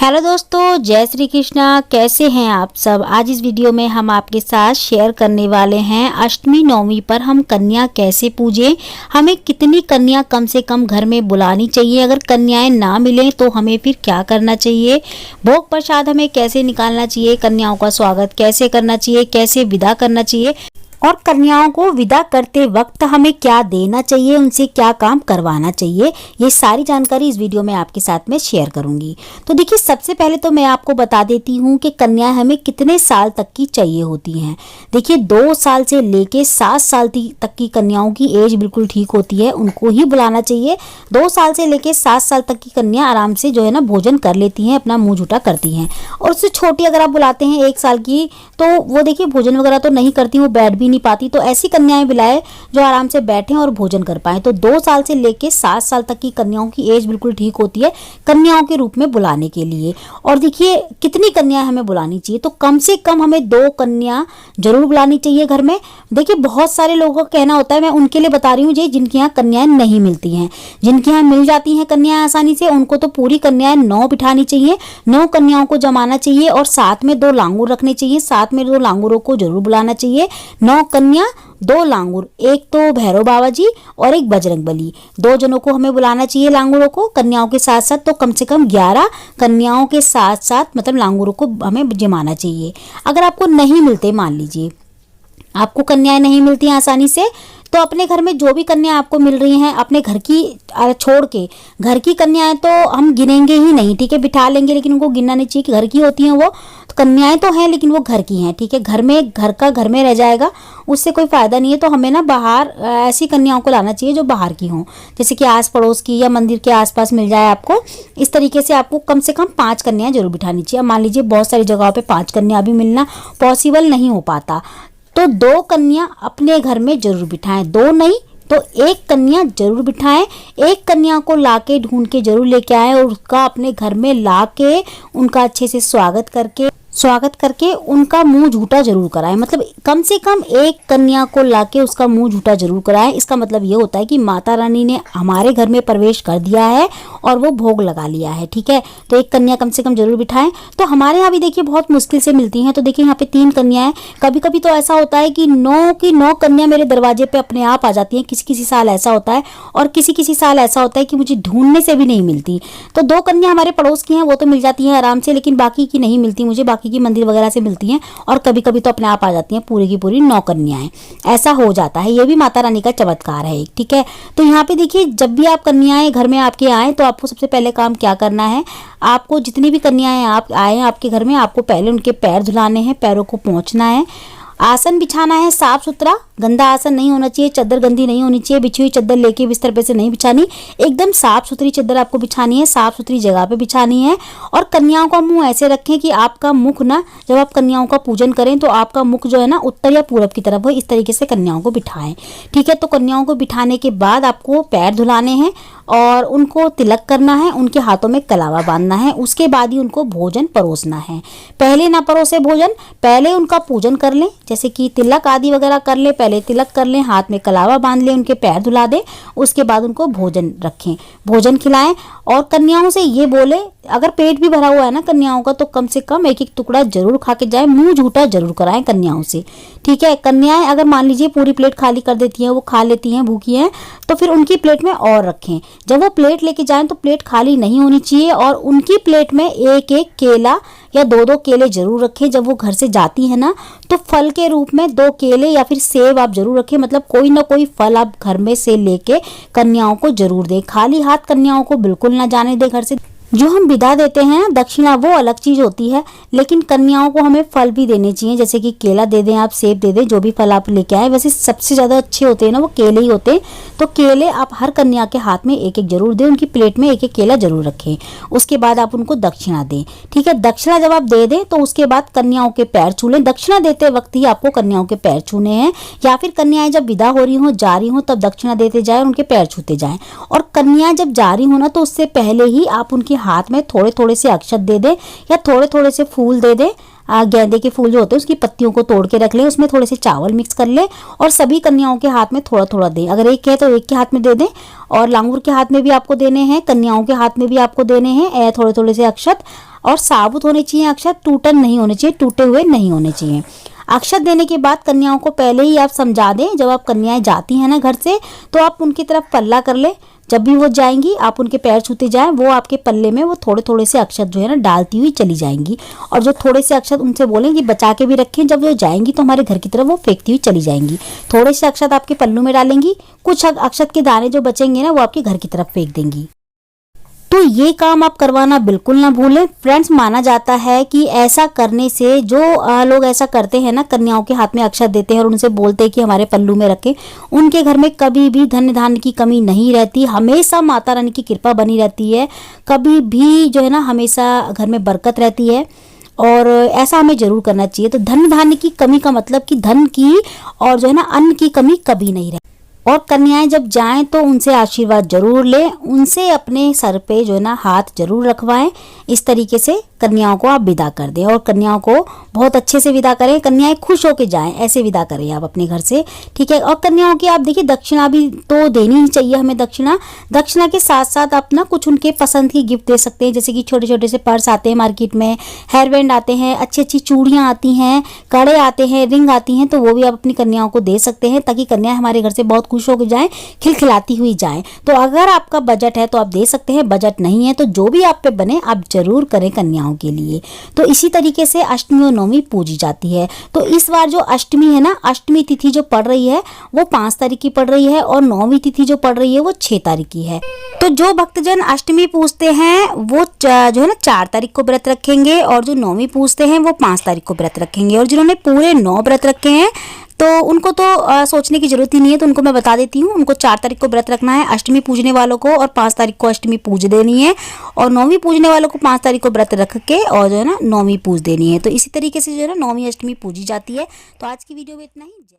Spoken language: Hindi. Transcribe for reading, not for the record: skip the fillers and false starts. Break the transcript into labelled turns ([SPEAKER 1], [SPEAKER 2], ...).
[SPEAKER 1] हेलो दोस्तों, जय श्री कृष्णा। कैसे हैं आप सब। आज इस वीडियो में हम आपके साथ शेयर करने वाले हैं अष्टमी नवमी पर हम कन्या कैसे पूजें, हमें कितनी कन्या कम से कम घर में बुलानी चाहिए, अगर कन्याएं ना मिलें तो हमें फिर क्या करना चाहिए, भोग प्रसाद हमें कैसे निकालना चाहिए, कन्याओं का स्वागत कैसे करना चाहिए, कैसे विदा करना चाहिए और कन्याओं को विदा करते वक्त हमें क्या देना चाहिए, उनसे क्या काम करवाना चाहिए, ये सारी जानकारी इस वीडियो में आपके साथ में शेयर करूंगी। तो देखिए, सबसे पहले तो मैं आपको बता देती हूँ कि कन्याएं हमें कितने साल तक की चाहिए होती हैं। देखिए, 2 साल से लेके 7 साल तक की कन्याओं की एज बिल्कुल ठीक होती है, उनको ही बुलाना चाहिए। 2 साल से लेके 7 साल तक की कन्या आराम से जो है ना भोजन कर लेती हैं, अपना मुँह झूठा करती हैं। और उससे छोटी अगर आप बुलाते हैं 1 साल की, तो वो देखिए भोजन वगैरह तो नहीं करती, वो बैठ भी नहीं पाती। तो ऐसी कन्याएं बुलाए जो आराम से बैठें और भोजन कर पाएं। तो 2 साल से लेके 7 साल तक की कन्याओं की एज बिल्कुल ठीक होती है कन्याओं के रूप में बुलाने के लिए। और देखिए, कितनी कन्याएं हमें बुलानी चाहिए, तो कम से कम हमें 2 कन्या जरूर बुलानी चाहिए घर में। देखिए, बहुत सारे लोगों का कहना होता है, मैं उनके लिए बता रही हूँ जी जिनके यहाँ कन्याएं नहीं मिलती हैं। जिनके यहाँ मिल जाती हैं कन्याएं आसानी से, उनको तो पूरी कन्याएं 9 बिठानी चाहिए, 9 कन्याओं को जमाना चाहिए और साथ में 2 लांगूर रखने चाहिए। साथ में 2 लांगूरों को जरूर बुलाना चाहिए। 9 कन्या 2 लांगूर, एक तो भैरव बाबा जी और एक बजरंग बली, 2 जनों को हमें बुलाना चाहिए लांगूरों को कन्याओं के साथ साथ। तो कम से कम 11 कन्याओं के साथ साथ मतलब लांगूरों को हमें जमाना चाहिए। अगर आपको नहीं मिलते, मान लीजिए आपको कन्याएं नहीं मिलती आसानी से, तो अपने घर में जो भी कन्या आपको मिल रही हैं, अपने घर की छोड़ के घर की कन्याएं तो हम गिनेंगे ही नहीं, ठीक है, बिठा लेंगे, लेकिन उनको गिनना नहीं चाहिए कि घर की होती हैं वो। तो कन्याएं तो हैं लेकिन वो घर की हैं, ठीक है, घर में घर का घर में रह जाएगा, उससे कोई फायदा नहीं है। तो हमें ना बाहर ऐसी कन्याओं को लाना चाहिए जो बाहर की हों, जैसे कि आस पड़ोस की या मंदिर के आसपास मिल जाए आपको। इस तरीके से आपको कम से कम 5 कन्याएं जरूर बिठानी चाहिए। अब मान लीजिए बहुत सारी जगहों पे 5 कन्या भी मिलना पॉसिबल नहीं हो पाता, तो 2 कन्या अपने घर में जरूर बिठाएं। 2 नहीं तो 1 कन्या जरूर बिठाएं। 1 कन्या को लाके ढूंढ के जरूर लेके आएं और उसका अपने घर में लाके उनका अच्छे से स्वागत करके उनका मुंह झूठा जरूर कराएं। मतलब कम से कम 1 कन्या को लाके उसका मुंह झूठा जरूर कराएं। इसका मतलब ये होता है कि माता रानी ने हमारे घर में प्रवेश कर दिया है और वो भोग लगा लिया है, ठीक है। तो 1 कन्या कम से कम जरूर बिठाएं। तो हमारे यहाँ भी देखिए बहुत मुश्किल से मिलती हैं। तो देखिए, यहाँ पे 3 कन्याएं, कभी कभी तो ऐसा होता है कि 9 की 9 कन्या मेरे दरवाजे पे अपने आप आ जाती हैं। किसी किसी साल ऐसा होता है और किसी साल ऐसा होता है कि मुझे ढूंढने से भी नहीं मिलती। तो 2 कन्या हमारे पड़ोस की हैं, वो तो मिल जाती हैं आराम से, लेकिन बाकी की नहीं मिलती मुझे, बाकी की मंदिर वगैरह से मिलती हैं। और कभी कभी तो अपने आप आ जाती हैं पूरी की पूरी 9 कन्याएं, ऐसा हो जाता है। ये भी माता रानी का चमत्कार है, ठीक है। तो यहाँ पे देखिए, जब भी आप कन्याएं घर में आपके आए तो आपको सबसे पहले काम क्या करना है, आपको जितनी भी कन्याएं आप आए आपके घर में, आपको पहले उनके पैर धुलाने हैं, पैरों को पोंछना है, आसन बिछाना है साफ सुथरा, गंदा आसन नहीं होना चाहिए, चादर गंदी नहीं होनी चाहिए, बिछी हुई चादर लेके बिस्तर पे से नहीं बिछानी, एकदम साफ सुथरी चादर आपको बिछानी है, साफ सुथरी जगह पे बिछानी है। और कन्याओं का मुंह ऐसे रखें कि आपका मुख ना, जब आप कन्याओं का पूजन करें तो आपका मुख जो है ना उत्तर या पूरब की तरफ हो, इस तरीके से कन्याओं को बिठाएं, ठीक है। तो कन्याओं को बिठाने के बाद आपको पैर धुलाने हैं और उनको तिलक करना है, उनके हाथों में कलावा बांधना है, उसके बाद ही उनको भोजन परोसना है। पहले ना परोसे भोजन, पहले उनका पूजन कर लें, जैसे कि तिलक आदि वगैरह कर ले, पहले तिलक कर लें, हाथ में कलावा बांध लें, उनके पैर धुला दें, उसके बाद उनको भोजन रखें, भोजन खिलाएं। और कन्याओं से ये बोले, अगर पेट भी भरा हुआ है ना कन्याओं का, तो कम से कम 1-1 टुकड़ा जरूर खा के जाए, मुंह झूठा जरूर कराएं कन्याओं से, ठीक है। कन्याएं अगर मान लीजिए पूरी प्लेट खाली कर देती हैं, वो खा लेती हैं, भूखी हैं, तो फिर उनकी प्लेट में और रखें। जब वो प्लेट लेके जाएं तो प्लेट खाली नहीं होनी चाहिए और उनकी प्लेट में 1-1 केला या 2-2 केले जरूर रखें। जब वो घर से जाती है ना, तो फल के रूप में 2 केले या फिर सेब आप जरूर रखें, मतलब कोई ना कोई फल आप घर में से लेके कन्याओं को जरूर दें। खाली हाथ कन्याओं को बिल्कुल ना जाने दें घर से। जो हम विदा देते हैं ना दक्षिणा, वो अलग चीज होती है, लेकिन कन्याओं को हमें फल भी देने चाहिए, जैसे कि केला दे दें, आप सेब दे दें, जो भी फल आप लेके आए। वैसे सबसे ज्यादा अच्छे होते हैं ना वो केले ही होते हैं, तो केले आप हर कन्या के हाथ में 1-1 जरूर दें, उनकी प्लेट में 1-1 केला जरूर रखें। उसके बाद आप उनको दक्षिणा दें, ठीक है। दक्षिणा जब आप दे दें तो उसके बाद कन्याओं के पैर छू लें। दक्षिणा देते वक्त ही आपको कन्याओं के पैर छूने हैं, या फिर कन्याएं जब विदा हो रही हो, जा रही हो, तब दक्षिणा देते जाए, उनके पैर छूते जाएं। और कन्याएं जब जा रही हो ना, तो उससे पहले ही आप उनके हाथ में थोड़े थोड़े से अक्षत दे दें या थोड़े थोड़े से फूल दे दें। गेंदे के फूल जो होते हैं उसकी पत्तियों को तोड़ के रख लें, उसमें थोड़े से चावल मिक्स कर लें और सभी कन्याओं के हाथ में थोड़ा थोड़ा दें। अगर एक है तो एक के हाथ में दे दें, और लांगूर के हाथ में भी आपको देने हैं, कन्याओं के हाथ में भी आपको देने हैं थोड़े थोड़े से अक्षत। और साबुत होने चाहिए अक्षत, टूटन नहीं होने चाहिए, टूटे हुए नहीं होने चाहिए। अक्षत देने के बाद कन्याओं को पहले ही आप समझा दें, जब आप कन्याएं जाती हैं ना घर से, तो आप उनकी तरफ पल्ला कर ले। जब भी वो जाएंगी आप उनके पैर छूते जाएं, वो आपके पल्ले में वो थोड़े थोड़े से अक्षत जो है ना डालती हुई चली जाएंगी। और जो थोड़े से अक्षत उनसे बोलें कि बचा के भी रखें, जब वो जाएंगी तो हमारे घर की तरफ वो फेंकती हुई चली जाएंगी। थोड़े से अक्षत आपके पल्लू में डालेंगी, कुछ अक्षत के दाने जो बचेंगे ना वो आपके घर की तरफ फेंक देंगी। तो ये काम आप करवाना बिल्कुल ना भूलें फ्रेंड्स। माना जाता है कि ऐसा करने से, जो लोग ऐसा करते हैं ना, कन्याओं के हाथ में अक्षत देते हैं और उनसे बोलते हैं कि हमारे पल्लू में रखें, उनके घर में कभी भी धन धान्य की कमी नहीं रहती, हमेशा माता रानी की कृपा बनी रहती है, कभी भी जो है ना हमेशा घर में बरकत रहती है। और ऐसा हमें जरूर करना चाहिए। तो धन धान्य की कमी का मतलब कि धन की और जो है ना अन्न की कमी कभी नहीं रहती। और कन्याएं जब जाएं तो उनसे आशीर्वाद जरूर लें, उनसे अपने सर पे जो है ना हाथ जरूर रखवाएं। इस तरीके से कन्याओं को आप विदा कर दें और कन्याओं को बहुत अच्छे से विदा करें, कन्याएं खुश होकर जाएं, ऐसे विदा करें आप अपने घर से, ठीक है। और कन्याओं की आप देखिए दक्षिणा भी तो देनी ही चाहिए हमें। दक्षिणा के साथ साथ आप ना कुछ उनके पसंद की गिफ्ट दे सकते हैं, जैसे कि छोटे छोटे से पर्स आते हैं मार्केट में, हेयर बैंड आते हैं, अच्छी अच्छी चूड़ियाँ आती हैं, कड़े आते हैं, रिंग आती हैं, तो वो भी आप अपनी कन्याओं को दे सकते हैं, ताकि कन्याएं हमारे घर से बहुत खुश होकर जाएं, खिलखिलाती हुई जाएं। तो अगर आपका बजट है तो आप दे सकते हैं, बजट नहीं है तो जो भी आप पे बने आप जरूर करें कन्याओं के लिए। तो इसी तरीके से अष्टमी और नवमी पूजी जाती है। तो इस बार जो अष्टमी है ना, अष्टमी तिथि जो पड़ रही है वो 5 तारीख की पड़ रही है और नवमी तिथि जो पड़ रही है वो 6 तारीख की है। तो जो भक्तजन अष्टमी पूजते हैं वो जो है ना 4 तारीख को व्रत रखेंगे, और जो नवमी पूजते हैं वो 5 तारीख को व्रत रखेंगे। और जिन्होंने पूरे 9 व्रत रखे हैं तो उनको तो सोचने की जरूरत ही नहीं है, तो उनको मैं बता देती हूँ। उनको 4 तारीख को व्रत रखना है अष्टमी पूजने वालों को, और 5 तारीख को अष्टमी पूज देनी है, और नौवीं पूजने वालों को 5 तारीख को व्रत रख के और जो है ना नौवीं पूज देनी है। तो इसी तरीके से जो है ना नौवीं अष्टमी पूजी जाती है। तो आज की वीडियो में इतना ही।